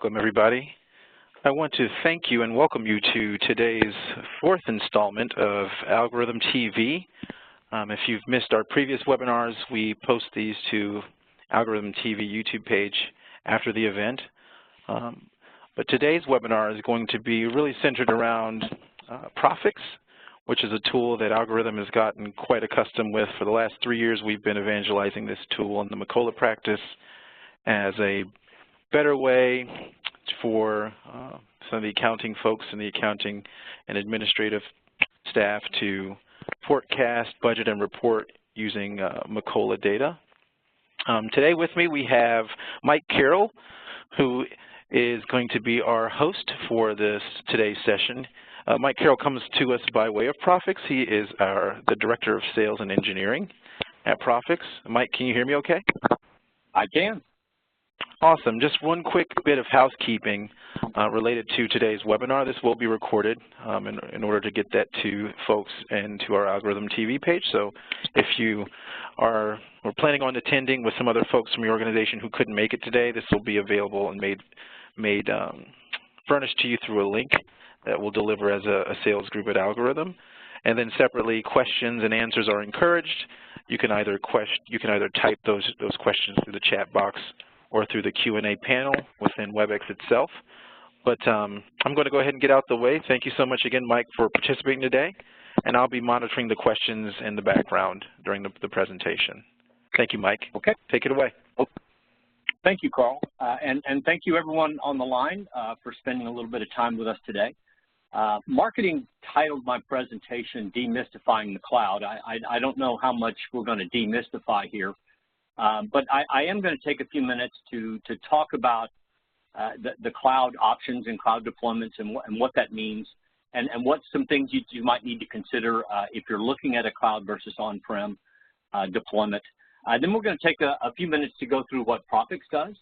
Welcome, everybody. I want to thank you and welcome you to today's fourth installment of Algorithm TV. If you've missed our previous webinars, we post these to Algorithm TV YouTube page after the event. But today's webinar is going to be really centered around Prophix, which is a tool that Algorithm has gotten quite accustomed with. For the last 3 years, we've been evangelizing this tool in the Macola practice as a better way for some of the accounting folks and the accounting and administrative staff to forecast, budget, and report using Macola data. Today with me we have Mike Carroll, who is going to be our host for today's session. Mike Carroll comes to us by way of Prophix. He is the Director of Sales and Engineering at Prophix. Mike, can you hear me okay? I can. Awesome. Just one quick bit of housekeeping related to today's webinar. This will be recorded in order to get that to folks and to our Algorithm TV page. So if you are planning on attending with some other folks from your organization who couldn't make it today, this will be available and furnished to you through a link that will deliver as a sales group at Algorithm. And then separately, questions and answers are encouraged. You can either type those questions through the chat box or through the Q&A panel within WebEx itself. But I'm going to go ahead and get out the way. Thank you so much again, Mike, for participating today. And I'll be monitoring the questions in the background during the presentation. Thank you, Mike. Okay. Take it away. Thank you, Carl. And thank you, everyone on the line, for spending a little bit of time with us today. Marketing titled my presentation, Demystifying the Cloud. I don't know how much we're going to demystify here. But I am going to take a few minutes to talk about the cloud options and cloud deployments and what that means and what some things you might need to consider if you're looking at a cloud versus on-prem deployment. Then we're going to take a few minutes to go through what Prophix does.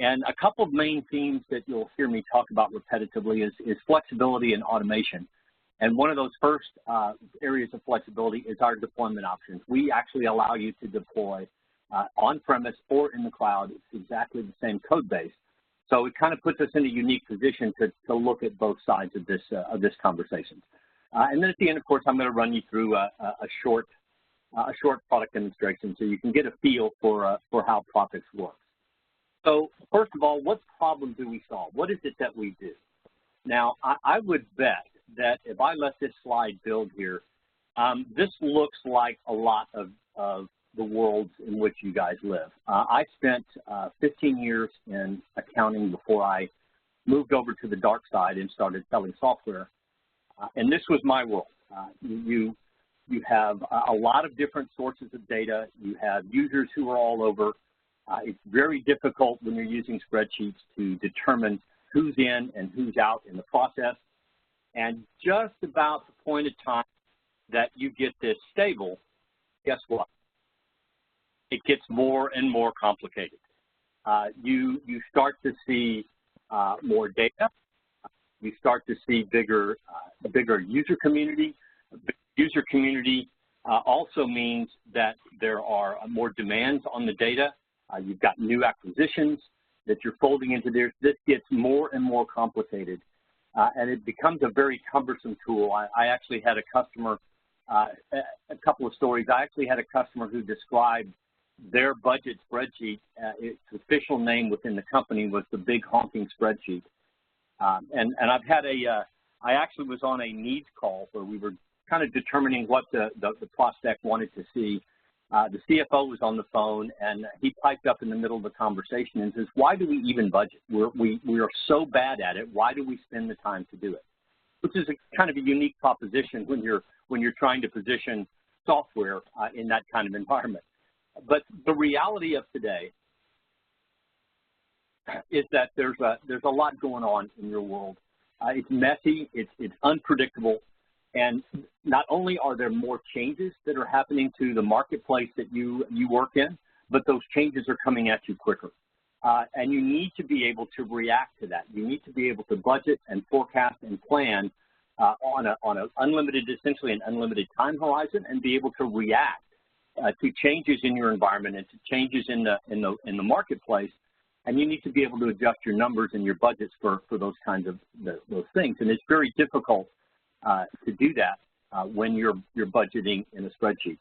And a couple of main themes that you'll hear me talk about repetitively is flexibility and automation. And one of those first areas of flexibility is our deployment options. We actually allow you to deploy on-premise or in the cloud. It's exactly the same code base. So it kind of puts us in a unique position to look at both sides of this conversation. And then at the end, of course, I'm going to run you through a short product demonstration so you can get a feel for how Prophix works. So first of all, what problem do we solve? What is it that we do? Now, I would bet that if I let this slide build here, this looks like a lot of the worlds in which you guys live. I spent 15 years in accounting before I moved over to the dark side and started selling software. And this was my world. You have a lot of different sources of data. You have users who are all over. It's very difficult when you're using spreadsheets to determine who's in and who's out in the process. And just about the point of time that you get this stable, guess what? It gets more and more complicated. You start to see more data. You start to see bigger user community. User community also means that there are more demands on the data. You've got new acquisitions that you're folding into there. This gets more and more complicated, and it becomes a very cumbersome tool. I actually had a customer, a couple of stories. I actually had a customer who described their budget spreadsheet, its official name within the company was the Big Honking Spreadsheet. And I've had I actually was on a needs call where we were kind of determining what the prospect wanted to see. The CFO was on the phone, and he piped up in the middle of the conversation and says, why do we even budget? We are so bad at it. Why do we spend the time to do it? Which is kind of a unique proposition when you're trying to position software in that kind of environment. But the reality of today is that there's a lot going on in your world. It's messy, it's unpredictable, and not only are there more changes that are happening to the marketplace that you work in, but those changes are coming at you quicker. And you need to be able to react to that. You need to be able to budget and forecast and plan on an unlimited, essentially an unlimited time horizon, and be able to react to changes in your environment and to changes in the marketplace and you need to be able to adjust your numbers and your budgets for those kinds of those things. And it's very difficult to do that when you're budgeting in a spreadsheet,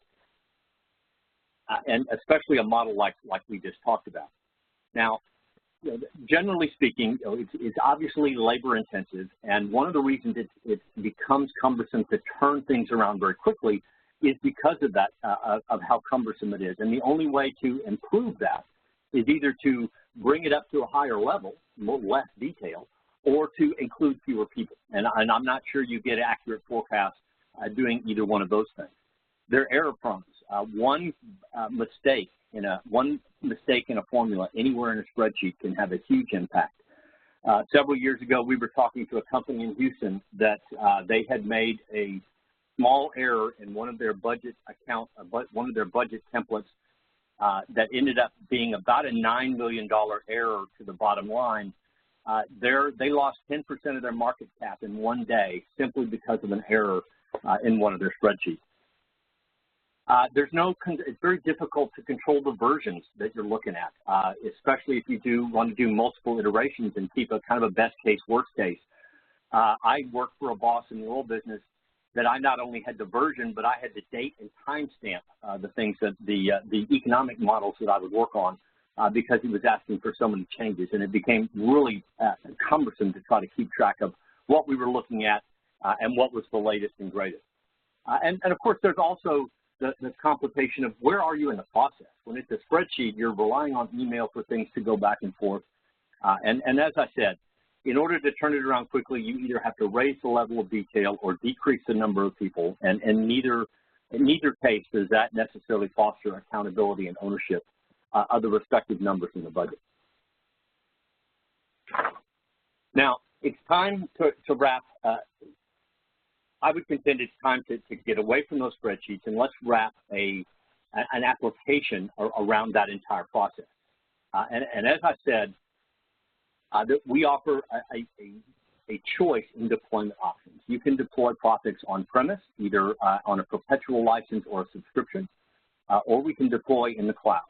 and especially a model like we just talked about. Now, generally speaking, it's obviously labor intensive, and one of the reasons it becomes cumbersome to turn things around very quickly is because of that, of how cumbersome it is. And the only way to improve that is either to bring it up to a higher level, less detail, or to include fewer people. And I'm not sure you get accurate forecasts doing either one of those things. They're error prone. One mistake in a formula anywhere in a spreadsheet can have a huge impact. Several years ago, we were talking to a company in Houston that they had made a small error in one of their budget templates that ended up being about a $9 million error to the bottom line. They lost 10% of their market cap in one day simply because of an error in one of their spreadsheets. It's very difficult to control the versions that you're looking at, especially if you do want to do multiple iterations and keep a kind of a best case, worst case. I worked for a boss in the oil business that I not only had the version, but I had to date and timestamp the things that the economic models that I would work on because he was asking for so many changes, and it became really cumbersome to try to keep track of what we were looking at and what was the latest and greatest. And of course, there's also the complication of where are you in the process. When it's a spreadsheet, you're relying on email for things to go back and forth. And as I said, in order to turn it around quickly, you either have to raise the level of detail or decrease the number of people, and in neither case does that necessarily foster accountability and ownership of the respective numbers in the budget. Now, it's time to wrap. I would contend it's time to get away from those spreadsheets and let's wrap an application around that entire process. And as I said, that we offer a choice in deployment options. You can deploy Prophix on-premise, either on a perpetual license or a subscription, or we can deploy in the cloud.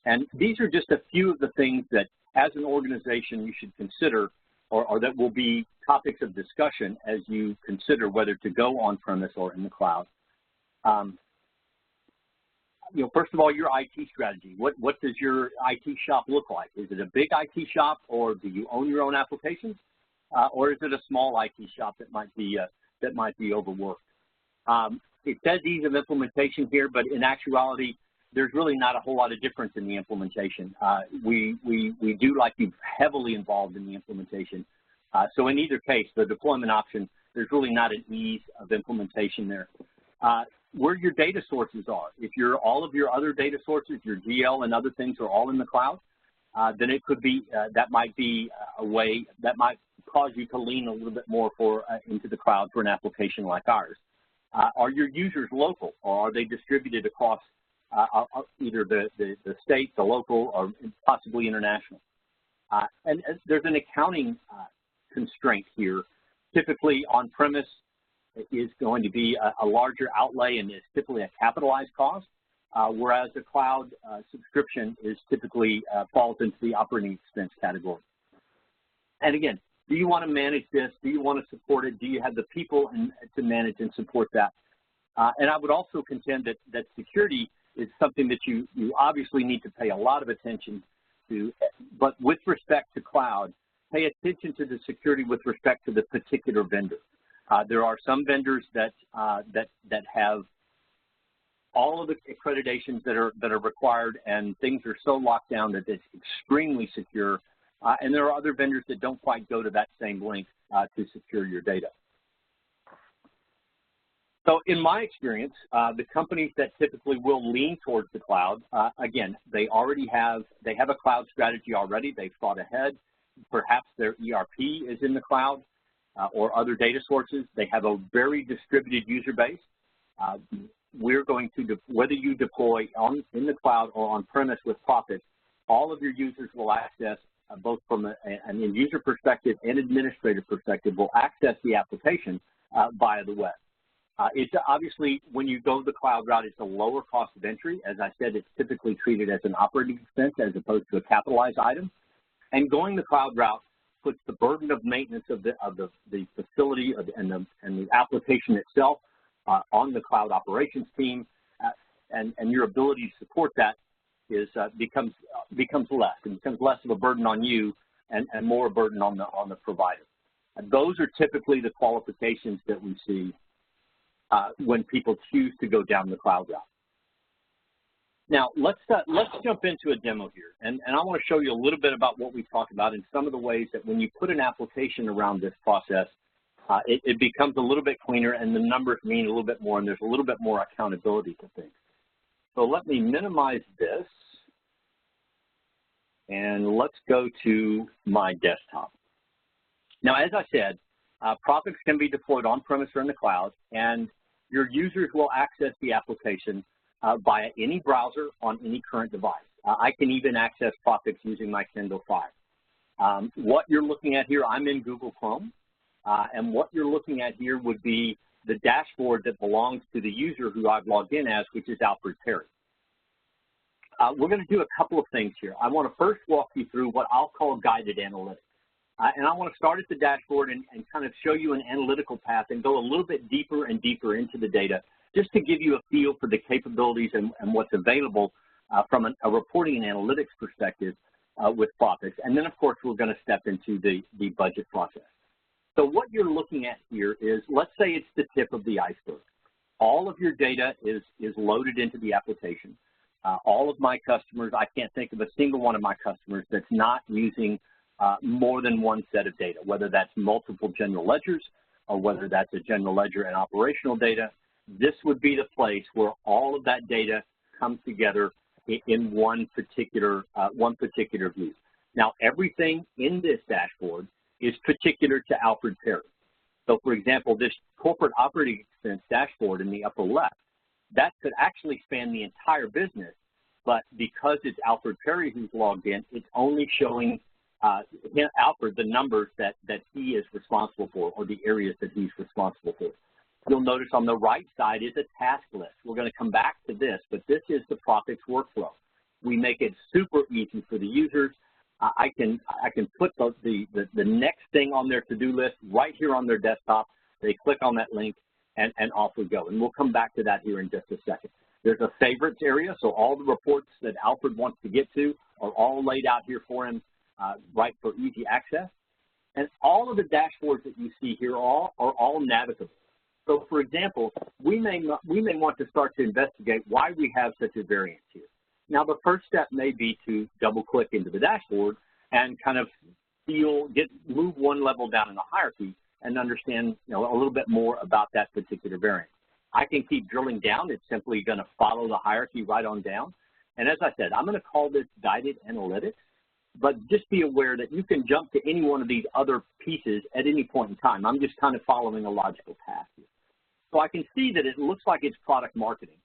And these are just a few of the things that, as an organization, you should consider, or that will be topics of discussion as you consider whether to go on-premise or in the cloud. First of all, your IT strategy. What does your IT shop look like? Is it a big IT shop, or do you own your own applications, or is it a small IT shop that might be overworked? It says ease of implementation here, but in actuality, there's really not a whole lot of difference in the implementation. We do like you heavily involved in the implementation. So in either case, the deployment option, there's really not an ease of implementation there. Where your data sources are. If all of your other data sources, your GL and other things are all in the cloud, then it could be, that might be a way, that might cause you to lean a little bit more into the cloud for an application like ours. Are your users local, or are they distributed across either the state, the local, or possibly international? And there's an accounting constraint here. Typically on-premise is going to be a larger outlay and is typically a capitalized cost, whereas the cloud subscription is typically falls into the operating expense category. And again, do you want to manage this? Do you want to support it? Do you have the people to manage and support that? And I would also contend that security is something that you obviously need to pay a lot of attention to, but with respect to cloud, pay attention to the security with respect to the particular vendor. There are some vendors that have all of the accreditations that are required, and things are so locked down that it's extremely secure. And there are other vendors that don't quite go to that same length to secure your data. So in my experience, the companies that typically will lean towards the cloud, again, they have a cloud strategy already. They've thought ahead. Perhaps their ERP is in the cloud or other data sources. They have a very distributed user base. We're going to, whether you deploy in the cloud or on-premise with Prophix, all of your users will access, both from an end-user perspective and administrator perspective, will access the application via the web. It's obviously, when you go the cloud route, it's a lower cost of entry. As I said, it's typically treated as an operating expense as opposed to a capitalized item. And going the cloud route puts the burden of maintenance of the facility and the application itself on the cloud operations team, and your ability to support that becomes less. It becomes less of a burden on you and more a burden on the provider. And those are typically the qualifications that we see when people choose to go down the cloud route. Now, let's jump into a demo here, and I want to show you a little bit about what we talked about and some of the ways that when you put an application around this process, it becomes a little bit cleaner and the numbers mean a little bit more and there's a little bit more accountability to things. So let me minimize this and let's go to my desktop. Now, as I said, Prophix can be deployed on-premise or in the cloud, and your users will access the application via any browser on any current device. I can even access Prophix using my Kindle Fire. What you're looking at here, I'm in Google Chrome, and what you're looking at here would be the dashboard that belongs to the user who I've logged in as, which is Alfred Perry. We're going to do a couple of things here. I want to first walk you through what I'll call guided analytics. And I want to start at the dashboard and kind of show you an analytical path and go a little bit deeper and deeper into the data, just to give you a feel for the capabilities and what's available from a reporting and analytics perspective with Prophix. And then, of course, we're going to step into the budget process. So what you're looking at here is, let's say it's the tip of the iceberg. All of your data is loaded into the application. All of my customers, I can't think of a single one of my customers that's not using more than one set of data, whether that's multiple general ledgers or whether that's a general ledger and operational data. This would be the place where all of that data comes together in one particular view. Now, everything in this dashboard is particular to Alfred Perry. So, for example, this corporate operating expense dashboard in the upper left, that could actually span the entire business, but because it's Alfred Perry who's logged in, it's only showing Alfred the numbers that he is responsible for, or the areas that he's responsible for. You'll notice on the right side is a task list. We're going to come back to this, but this is the Prophix workflow. We make it super easy for the users. I can put the next thing on their to-do list right here on their desktop. They click on that link, and off we go. And we'll come back to that here in just a second. There's a favorites area, so all the reports that Alfred wants to get to are all laid out here for him, right for easy access. And all of the dashboards that you see here are all navigable. So, for example, we may want to start to investigate why we have such a variance here. Now, the first step may be to double-click into the dashboard and kind of move one level down in the hierarchy and understand, a little bit more about that particular variance. I can keep drilling down. It's simply going to follow the hierarchy right on down. And as I said, I'm going to call this guided analytics, but just be aware that you can jump to any one of these other pieces at any point in time. I'm just kind of following a logical path here. So I can see that it looks like it's product marketing.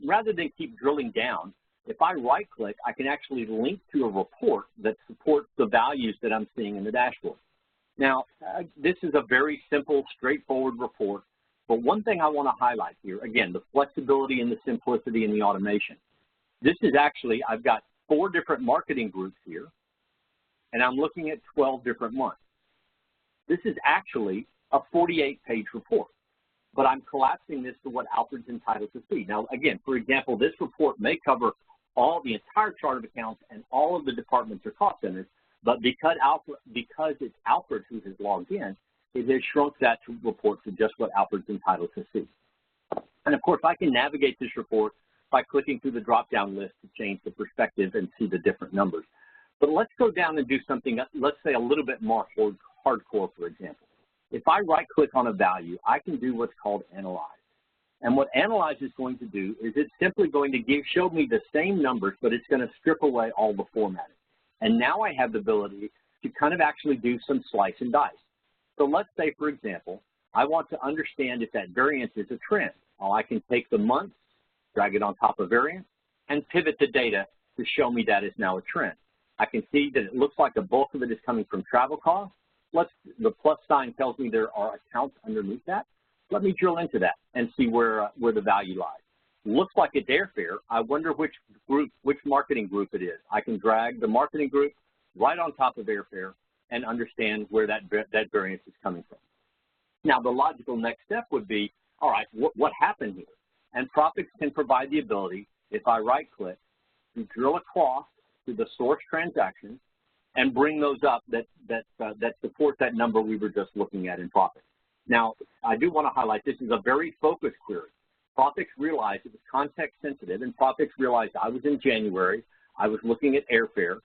Rather than keep drilling down, if I right-click, I can actually link to a report that supports the values that I'm seeing in the dashboard. Now, this is a very simple, straightforward report, but one thing I want to highlight here, again, the flexibility and the simplicity and the automation. This is actually, I've got 4 different marketing groups here, and I'm looking at 12 different months. This is actually a 48-page report, but I'm collapsing this to what Alfred's entitled to see. Now, again, for example, this report may cover the entire chart of accounts and all of the departments or cost centers, but because it's Alfred who has logged in, it has shrunk that to report to just what Alfred's entitled to see. And of course, I can navigate this report by clicking through the drop-down list to change the perspective and see the different numbers. But let's go down and do something, let's say a little bit more hardcore, for example. If I right-click on a value, I can do what's called Analyze. And what Analyze is going to do is it's simply going to show me the same numbers, but it's going to strip away all the formatting. And now I have the ability to kind of actually do some slice and dice. So let's say, for example, I want to understand if that variance is a trend. Well, I can take the months, drag it on top of variance, and pivot the data to show me that is now a trend. I can see that it looks like the bulk of it is coming from travel costs. The plus sign tells me there are accounts underneath that. Let me drill into that and see where the value lies. Looks like it's airfare. I wonder which marketing group it is. I can drag the marketing group right on top of airfare and understand where that variance is coming from. Now, the logical next step would be, all right, what happened here? And Prophix can provide the ability, if I right-click, to drill across to the source transaction and bring those up that support that number we were just looking at in Prophix. Now, I do want to highlight this is a very focused query. Prophix realized it was context sensitive, and Prophix realized I was in January, I was looking at airfare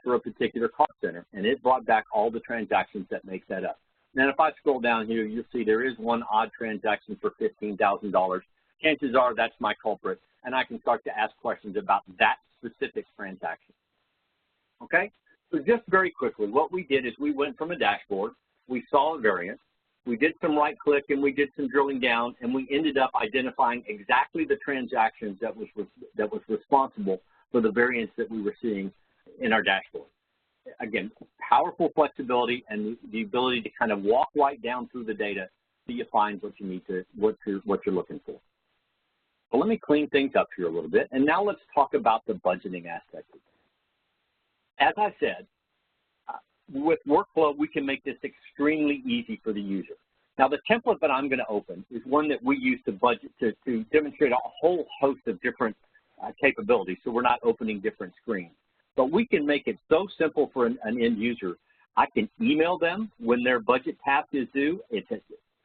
for a particular cost center, and it brought back all the transactions that make that up. And if I scroll down here, you'll see there is one odd transaction for $15,000. Chances are that's my culprit, and I can start to ask questions about that specific transaction. Okay? So just very quickly, what we did is we went from a dashboard, we saw a variance, we did some right-click, and we did some drilling down, and we ended up identifying exactly the transactions that was responsible for the variance that we were seeing in our dashboard. Again, powerful flexibility and the ability to kind of walk right down through the data so you find what you need to, what you're looking for. So let me clean things up here a little bit, and now let's talk about the budgeting aspect of it. As I said, with workflow, we can make this extremely easy for the user. Now, the template that I'm going to open is one that we use to budget to demonstrate a whole host of different capabilities, so we're not opening different screens. But we can make it so simple for an end user. I can email them when their budget task is due.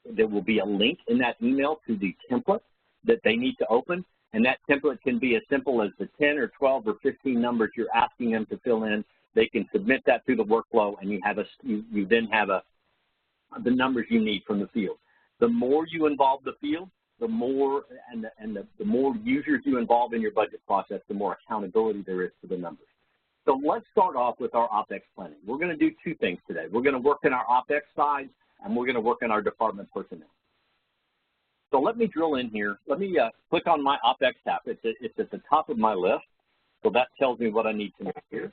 There will be a link in that email to the template that they need to open, and that template can be as simple as the 10 or 12 or 15 numbers you're asking them to fill in. They can submit that through the workflow, and you then have the numbers you need from the field. The more you involve the field, the more the more users you involve in your budget process, the more accountability there is for the numbers. So let's start off with our OpEx planning. We're going to do two things today. We're going to work in our OpEx side, and we're going to work in our department personnel. So let me drill in here. Let me click on my OpEx tab. It's at the top of my list, so that tells me what I need to know here.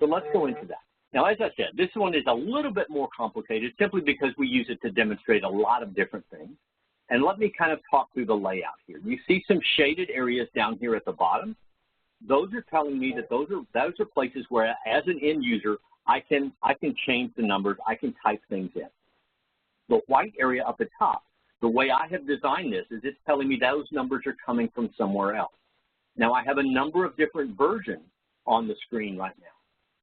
So let's go into that. Now, as I said, this one is a little bit more complicated simply because we use it to demonstrate a lot of different things. And let me kind of talk through the layout here. You see some shaded areas down here at the bottom. Those are telling me that those are places where, as an end user, I can change the numbers. I can type things in. The white area up at top, the way I have designed this is it's telling me those numbers are coming from somewhere else. Now, I have a number of different versions on the screen right now.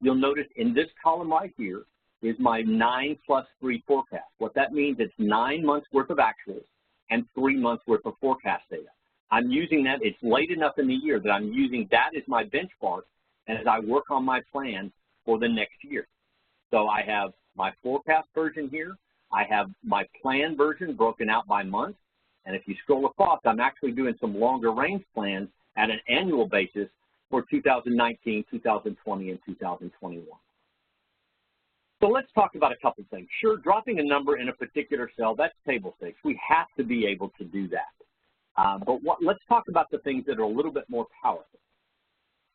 You'll notice in this column right here is my 9+3 forecast. What that means, it's 9 months worth of actuals and 3 months worth of forecast data. I'm using that. It's late enough in the year that I'm using that as my benchmark as I work on my plan for the next year. So I have my forecast version here. I have my plan version broken out by month. And if you scroll across, I'm actually doing some longer range plans at an annual basis for 2019, 2020, and 2021. So let's talk about a couple things. Sure, dropping a number in a particular cell, that's table stakes. We have to be able to do that. Let's talk about the things that are a little bit more powerful.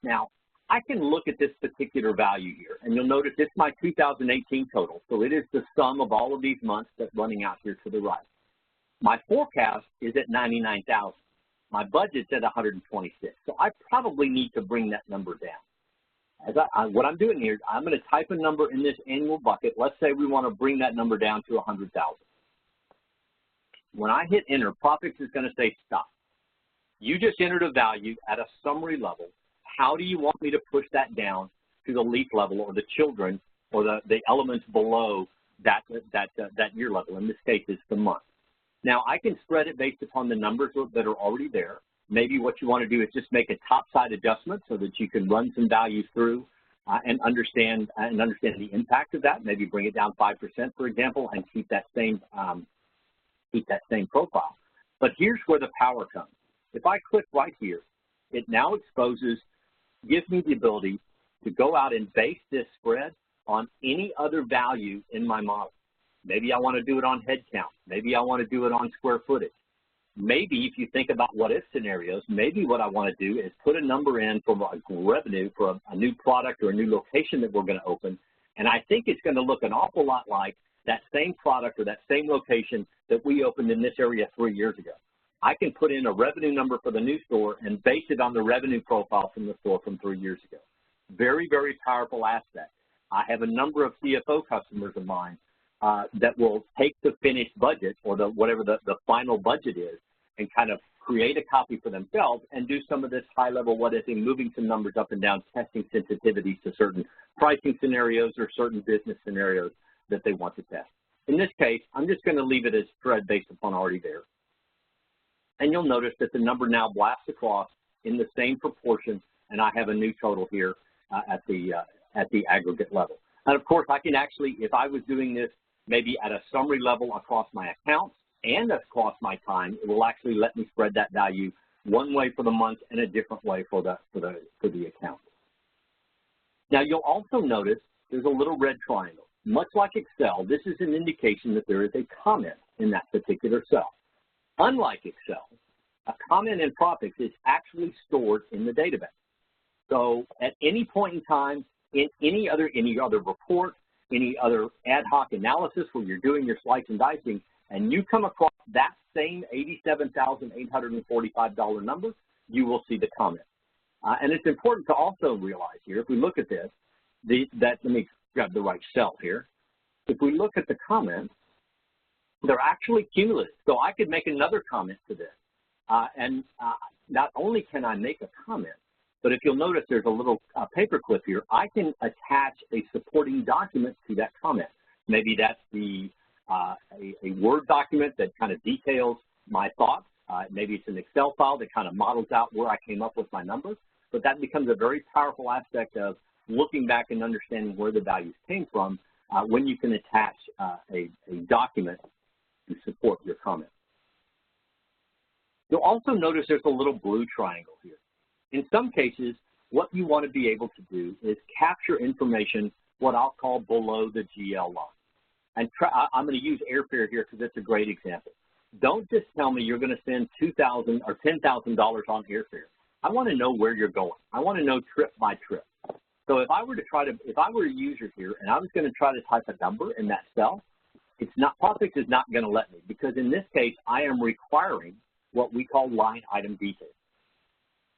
Now, I can look at this particular value here, and you'll notice it's my 2018 total. So it is the sum of all of these months that's running out here to the right. My forecast is at 99,000. My budget's at 126. So I probably need to bring that number down. What I'm doing here is I'm going to type a number in this annual bucket. Let's say we want to bring that number down to 100,000. When I hit enter, Prophix is going to say stop. You just entered a value at a summary level. How do you want me to push that down to the leaf level or the children or the elements below that year level? In this case, it's the month. Now, I can spread it based upon the numbers that are already there. Maybe what you want to do is just make a top-side adjustment so that you can run some values through and understand the impact of that. Maybe bring it down 5%, for example, and keep that same profile. But here's where the power comes. If I click right here, it now gives me the ability to go out and base this spread on any other value in my model. Maybe I want to do it on head count. Maybe I want to do it on square footage. Maybe if you think about what-if scenarios, maybe what I want to do is put a number in for revenue for a new product or a new location that we're going to open, and I think it's going to look an awful lot like that same product or that same location that we opened in this area 3 years ago. I can put in a revenue number for the new store and base it on the revenue profile from the store from 3 years ago. Very, very powerful aspect. I have a number of CFO customers of mine that will take the finished budget or whatever the final budget is and kind of create a copy for themselves and do some of this high-level what ifing, moving some numbers up and down, testing sensitivities to certain pricing scenarios or certain business scenarios that they want to test. In this case, I'm just going to leave it as spread based upon already there. And you'll notice that the number now blasts across in the same proportion, and I have a new total here at the aggregate level. And of course, I can actually, if I was doing this maybe at a summary level across my accounts and across my time, it will actually let me spread that value one way for the month and a different way for the account. Now, you'll also notice there's a little red triangle. Much like Excel, this is an indication that there is a comment in that particular cell. Unlike Excel, a comment in Prophix is actually stored in the database. So at any point in time, in any other report, any other ad hoc analysis where you're doing your slice and dicing, and you come across that same $87,845 number, you will see the comment. And it's important to also realize here, if we look at this, let me grab the right cell here. If we look at the comments, they're actually cumulative. So I could make another comment to this. Not only can I make a comment, but if you'll notice there's a little paperclip here, I can attach a supporting document to that comment. Maybe that's a Word document that kind of details my thoughts. Maybe it's an Excel file that kind of models out where I came up with my numbers. But that becomes a very powerful aspect of looking back and understanding where the values came from when you can attach a document to support your comment. You'll also notice there's a little blue triangle here. In some cases, what you want to be able to do is capture information, what I'll call below the GL line. And I'm going to use airfare here because it's a great example. Don't just tell me you're going to spend $2,000 or $10,000 on airfare. I want to know where you're going. I want to know trip by trip. So if I were a user here and I was going to try to type a number in that cell, Prophix is not going to let me, because in this case, I am requiring what we call line item detail.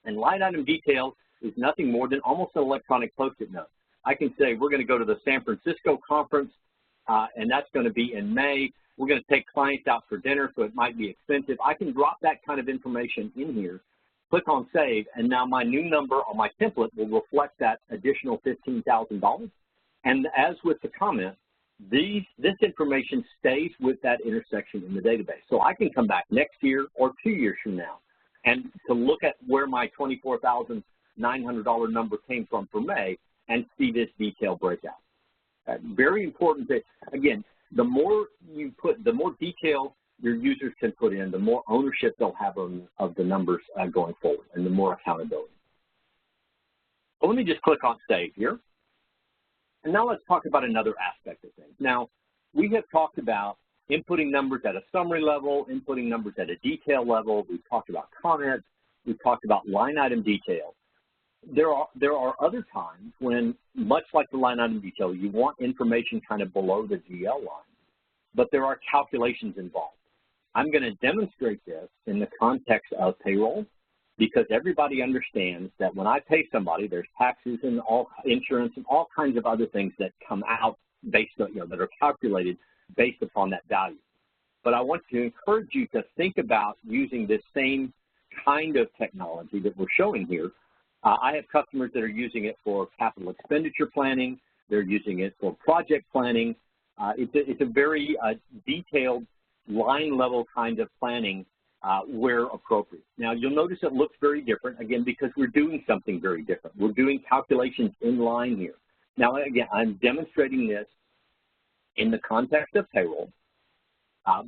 And line item detail is nothing more than almost an electronic Post-it note. I can say we're going to go to the San Francisco conference, and that's going to be in May. We're going to take clients out for dinner, so it might be expensive. I can drop that kind of information in here, click on Save, and now my new number on my template will reflect that additional $15,000. And as with the comment, this information stays with that intersection in the database. So I can come back next year or 2 years from now and to look at where my $24,900 number came from for May and see this detail breakout. Very important that, again, the more detail your users can put in, the more ownership they'll have of the numbers going forward and the more accountability. So let me just click on Save here. And now let's talk about another aspect of things. Now, we have talked about inputting numbers at a summary level, inputting numbers at a detail level. We've talked about comments. We've talked about line item detail. There are other times when, much like the line item detail, you want information kind of below the GL line, but there are calculations involved. I'm going to demonstrate this in the context of payroll, because everybody understands that when I pay somebody, there's taxes and all insurance and all kinds of other things that come out based on, that are calculated based upon that value. But I want to encourage you to think about using this same kind of technology that we're showing here. I have customers that are using it for capital expenditure planning. They're using it for project planning. It's a very detailed line level kind of planning where appropriate. Now, you'll notice it looks very different, again, because we're doing something very different. We're doing calculations in line here. Now, again, I'm demonstrating this in the context of payroll,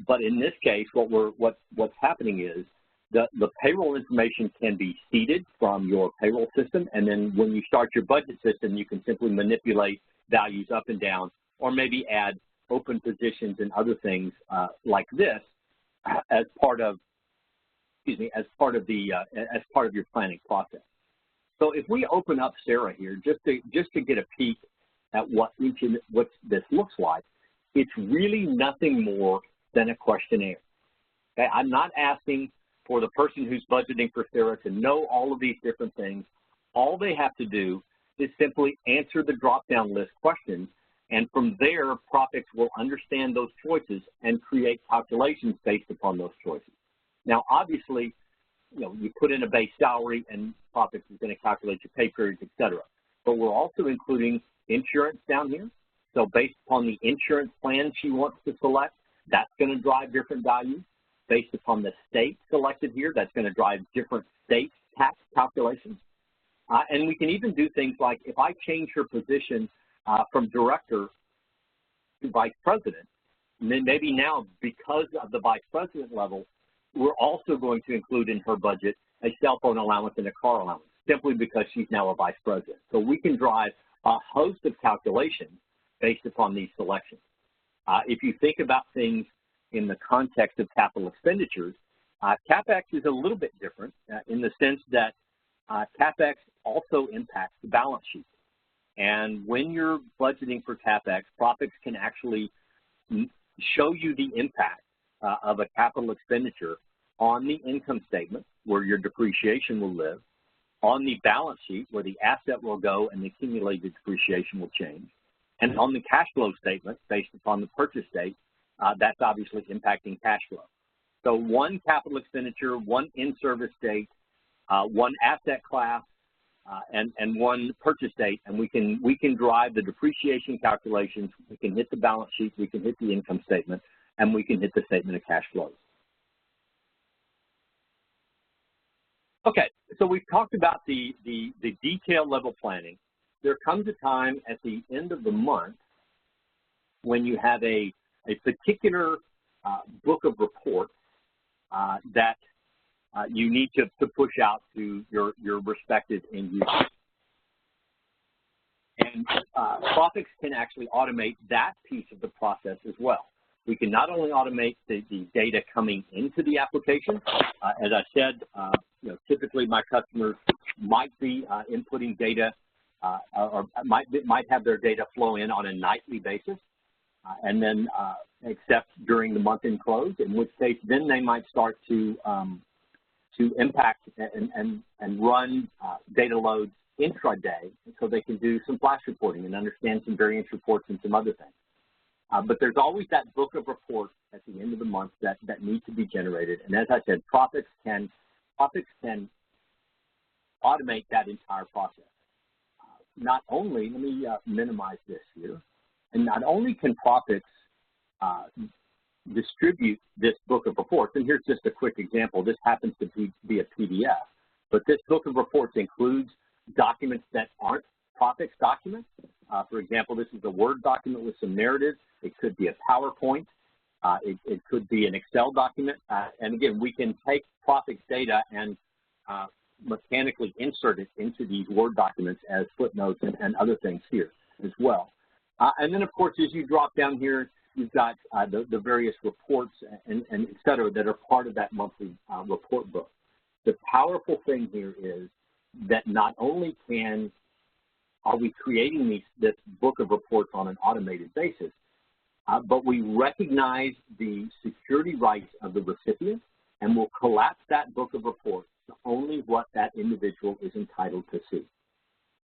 but in this case, what's happening is the payroll information can be seeded from your payroll system, and then when you start your budget system, you can simply manipulate values up and down, or maybe add open positions and other things like this as part of your planning process. So if we open up Sarah here, just to get a peek at what this looks like, it's really nothing more than a questionnaire. Okay, I'm not asking for the person who's budgeting for Sarah to know all of these different things. All they have to do is simply answer the drop-down list questions, and from there, Prophix will understand those choices and create calculations based upon those choices. Now, obviously, you put in a base salary, and Prophix is going to calculate your pay periods, et cetera. But we're also including insurance down here. So based upon the insurance plan she wants to select, that's going to drive different values. Based upon the state selected here, that's going to drive different state tax calculations. And we can even do things like if I change her position from director to vice president, and then maybe now because of the vice president level, we're also going to include in her budget a cell phone allowance and a car allowance, simply because she's now a vice president. So we can drive a host of calculations based upon these selections. If you think about things in the context of capital expenditures, CapEx is a little bit different in the sense that CapEx also impacts the balance sheet. And when you're budgeting for CapEx, Prophix can actually show you the impact of a capital expenditure on the income statement, where your depreciation will live, on the balance sheet, where the asset will go and the accumulated depreciation will change, and on the cash flow statement, based upon the purchase date, that's obviously impacting cash flow. So one capital expenditure, one in-service date, one asset class, and one purchase date, and we can drive the depreciation calculations. We can hit the balance sheet, we can hit the income statement, and we can hit the statement of cash flows. Okay, so we've talked about the detail level planning. There comes a time at the end of the month when you have a particular book of reports that you need to push out to your respective end users. And Prophix can actually automate that piece of the process as well. We can not only automate the data coming into the application. As I said, typically my customers might be inputting data or might have their data flow in on a nightly basis, and then except during the month-end close, in which case then they might start to impact and run data loads intraday, so they can do some flash reporting and understand some variance reports and some other things. But there's always that book of reports at the end of the month that need to be generated. And as I said, Prophix can automate that entire process. Not only, let me minimize this here, and not only can Prophix distribute this book of reports, and here's just a quick example. This happens to be a PDF, but this book of reports includes documents that aren't Prophix documents. For example, this is a Word document with some narrative. It could be a PowerPoint. It could be an Excel document. And again, we can take Prophix data and mechanically insert it into these Word documents as footnotes and other things here as well. And then, of course, as you drop down here, you've got the various reports and et cetera that are part of that monthly report book. The powerful thing here is that not only are we creating this book of reports on an automated basis, but we recognize the security rights of the recipient, and will collapse that book of reports to only what that individual is entitled to see.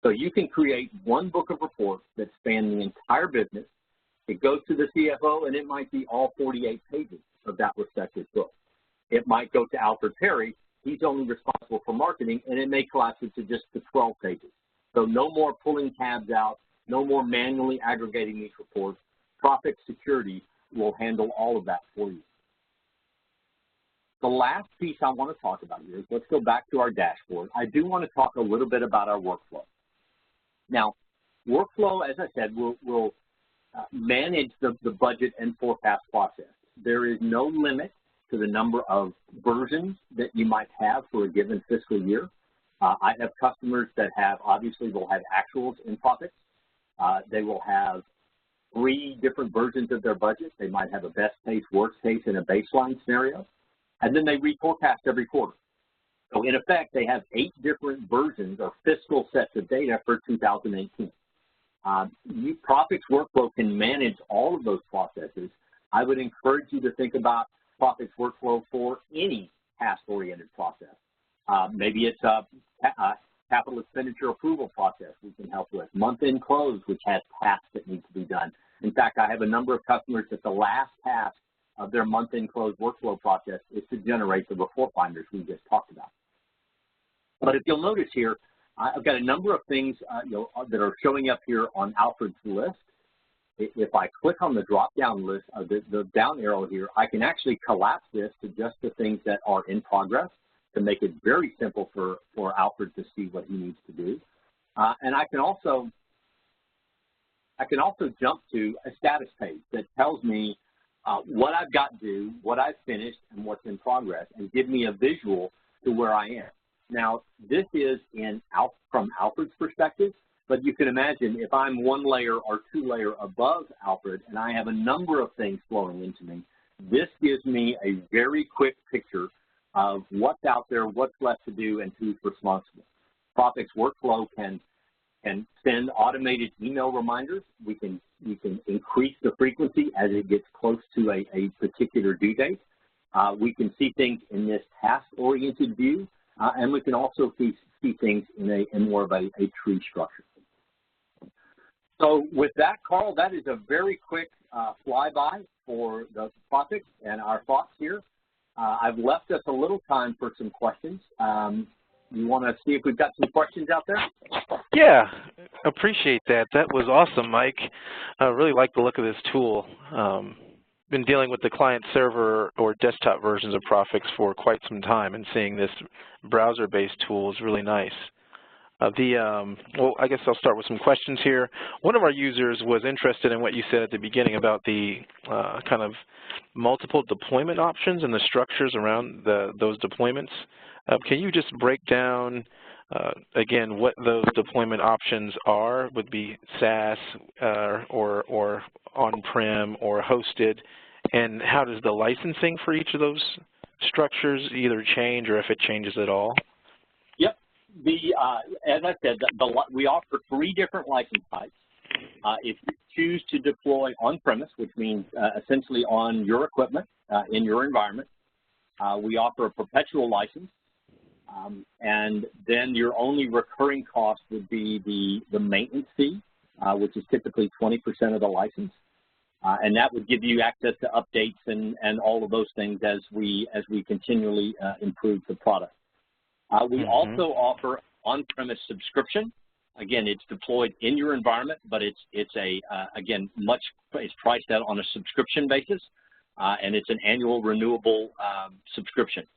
So you can create one book of reports that span the entire business. It goes to the CFO, and it might be all 48 pages of that respective book. It might go to Alfred Perry. He's only responsible for marketing, and it may collapse it to just the 12 pages. So no more pulling tabs out, no more manually aggregating these reports. Prophix Security will handle all of that for you. The last piece I want to talk about here is, let's go back to our dashboard. I do want to talk a little bit about our workflow. Now, workflow, as I said, will manage the budget and forecast process. There is no limit to the number of versions that you might have for a given fiscal year. I have customers that obviously will have actuals in Prophix. They will have 3 different versions of their budget. They might have a best case, worst case, and a baseline scenario. And then they reforecast every quarter. So in effect, they have 8 different versions or fiscal sets of data for 2018. Prophix Workflow can manage all of those processes. I would encourage you to think about Prophix Workflow for any task-oriented process. Maybe it's capital expenditure approval process we can help with. Month-end close, which has tasks that need to be done. In fact, I have a number of customers that the last task of their month-end close workflow process is to generate the report binders we just talked about. But if you'll notice here, I've got a number of things that are showing up here on Alfred's list. If I click on the drop-down list, the down arrow here, I can actually collapse this to just the things that are in progress to make it very simple for Alfred to see what he needs to do. And I can also jump to a status page that tells me what I've got due, what I've finished, and what's in progress, and give me a visual to where I am. Now, this is from Alfred's perspective, but you can imagine if I'm one layer or two layer above Alfred and I have a number of things flowing into me, this gives me a very quick picture of what's out there, what's left to do, and who's responsible. Prophix workflow can send automated email reminders. We can increase the frequency as it gets close to a particular due date. We can see things in this task-oriented view, and we can also see things in more of a tree structure. So with that, Carl, that is a very quick flyby for the Prophix and our thoughts here. I've left us a little time for some questions. You want to see if we've got some questions out there? Yeah, appreciate that. That was awesome, Mike. I really like the look of this tool. Been dealing with the client server or desktop versions of Prophix for quite some time, and seeing this browser-based tool is really nice. Well, I guess I'll start with some questions here. One of our users was interested in what you said at the beginning about the kind of multiple deployment options and the structures around those deployments. Can you just break down, again, what those deployment options are? Would be SaaS or on-prem or hosted, and how does the licensing for each of those structures either change or if it changes at all? Yep. As I said, we offer 3 different license types. If you choose to deploy on-premise, which means essentially on your equipment in your environment, we offer a perpetual license, and then your only recurring cost would be the maintenance fee, which is typically 20% of the license, and that would give you access to updates and all of those things as we continually improve the product. We also offer on-premise subscription. Again, it's deployed in your environment, but it's priced out on a subscription basis, and it's an annual renewable subscription.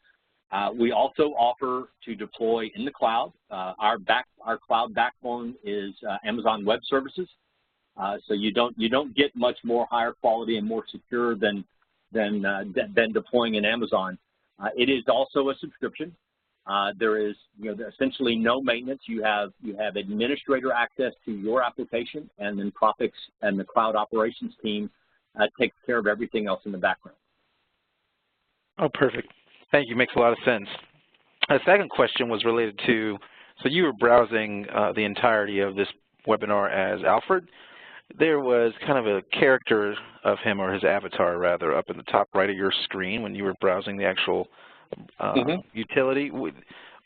We also offer to deploy in the cloud. Our cloud backbone is Amazon Web Services, so you don't get much more higher quality and more secure than deploying in Amazon. It is also a subscription. There is essentially no maintenance. You have administrator access to your application, and then Prophix and the cloud operations team takes care of everything else in the background. Oh, perfect. Thank you. Makes a lot of sense. The second question was related to, so you were browsing the entirety of this webinar as Alfred. There was kind of a character of him, or his avatar rather, up in the top right of your screen when you were browsing the actual utility.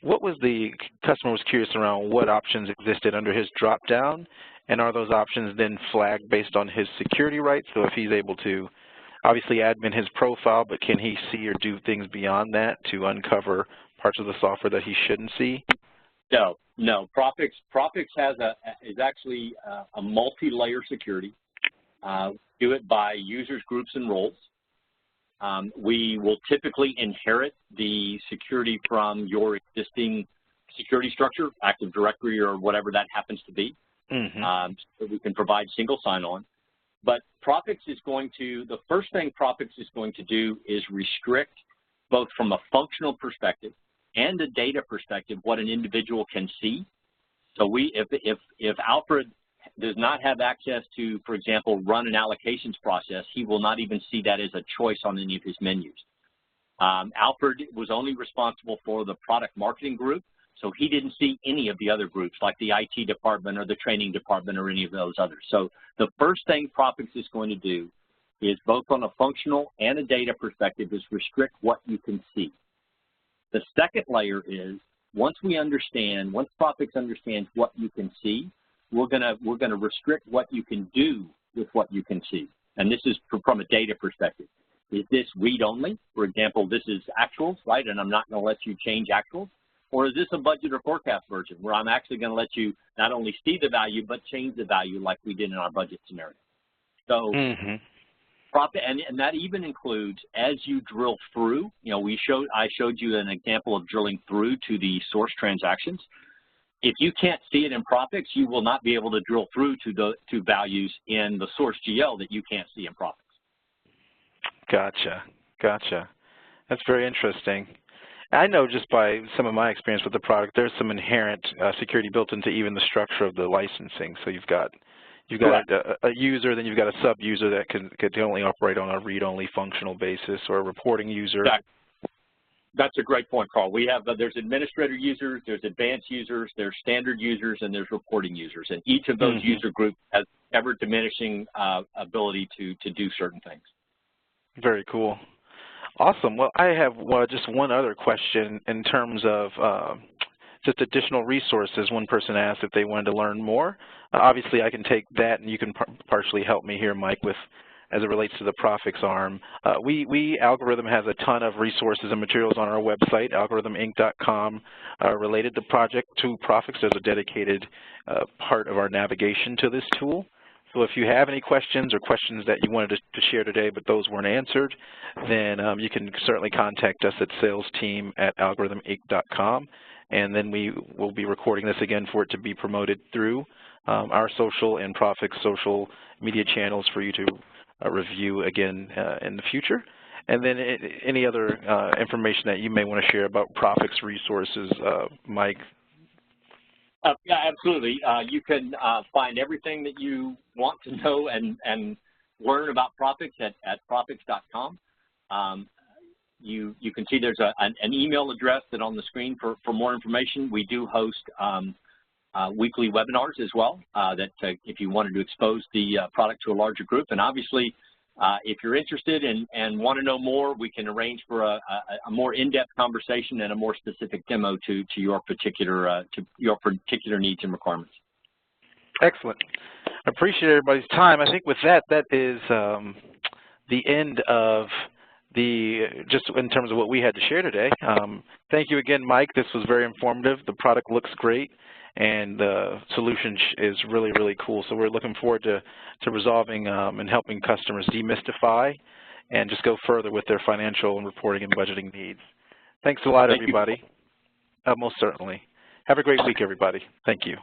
What was the customer was curious around what options existed under his drop-down, and are those options then flagged based on his security rights? So if he's able to obviously admin his profile, but can he see or do things beyond that to uncover parts of the software that he shouldn't see? No. Prophix is actually a multi-layer security. Do it by users, groups, and roles. We will typically inherit the security from your existing security structure, Active Directory or whatever that happens to be, so we can provide single sign-on. But Prophix is going to, the first thing Prophix is going to do is restrict, both from a functional perspective and a data perspective, what an individual can see. So if Alfred does not have access to, for example, run an allocations process, he will not even see that as a choice on any of his menus. Alfred was only responsible for the product marketing group, so he didn't see any of the other groups, like the IT department or the training department or any of those others. So the first thing Prophix is going to do is, both on a functional and a data perspective, is restrict what you can see. The second layer is once Prophix understands what you can see, we're gonna restrict what you can do with what you can see. And this is from a data perspective. Is this read-only? For example, this is actuals, right? And I'm not going to let you change actuals. Or is this a budget or forecast version where I'm actually going to let you not only see the value but change the value like we did in our budget scenario? So, and that even includes as you drill through. You know, I showed you an example of drilling through to the source transactions. If you can't see it in Prophix, you will not be able to drill through to values in the source GL that you can't see in Prophix. Gotcha. Gotcha. That's very interesting. I know just by some of my experience with the product, there's some inherent security built into even the structure of the licensing. So you've got a user, then you've got a sub-user that can only operate on a read-only functional basis, or a reporting user. That's a great point, Carl. We have there's administrator users, there's advanced users, there's standard users, and there's reporting users. And each of those user groups has ever diminishing ability to do certain things. Very cool. Awesome. Well, I have just one other question in terms of just additional resources. One person asked if they wanted to learn more. Obviously, I can take that, and you can partially help me here, Mike, with as it relates to the Prophix arm. Algorithm has a ton of resources and materials on our website, algorithminc.com, related to Prophix. There's a dedicated part of our navigation to this tool. So if you have any questions or questions that you wanted to share today but those weren't answered, then you can certainly contact us at salesteam@algorithminc.com, and then we will be recording this again for it to be promoted through our social and Prophix social media channels for you to review again in the future. And then any other information that you may want to share about Prophix resources, Mike? Yeah, absolutely. You can find everything that you want to know and learn about Prophix at prophix.com. You can see there's an email address that on the screen for more information. We do host weekly webinars as well that if you wanted to expose the product to a larger group. And obviously, if you're interested and want to know more, we can arrange for a more in-depth conversation and a more specific demo to your particular needs and requirements. Excellent. I appreciate everybody's time. I think with that is the end of just in terms of what we had to share today. Thank you again, Mike. This was very informative. The product looks great, and the solution is really, really cool. So we're looking forward to resolving and helping customers demystify and just go further with their financial and reporting and budgeting needs. Thanks a lot, everybody. Most certainly. Have a great week, everybody. Thank you.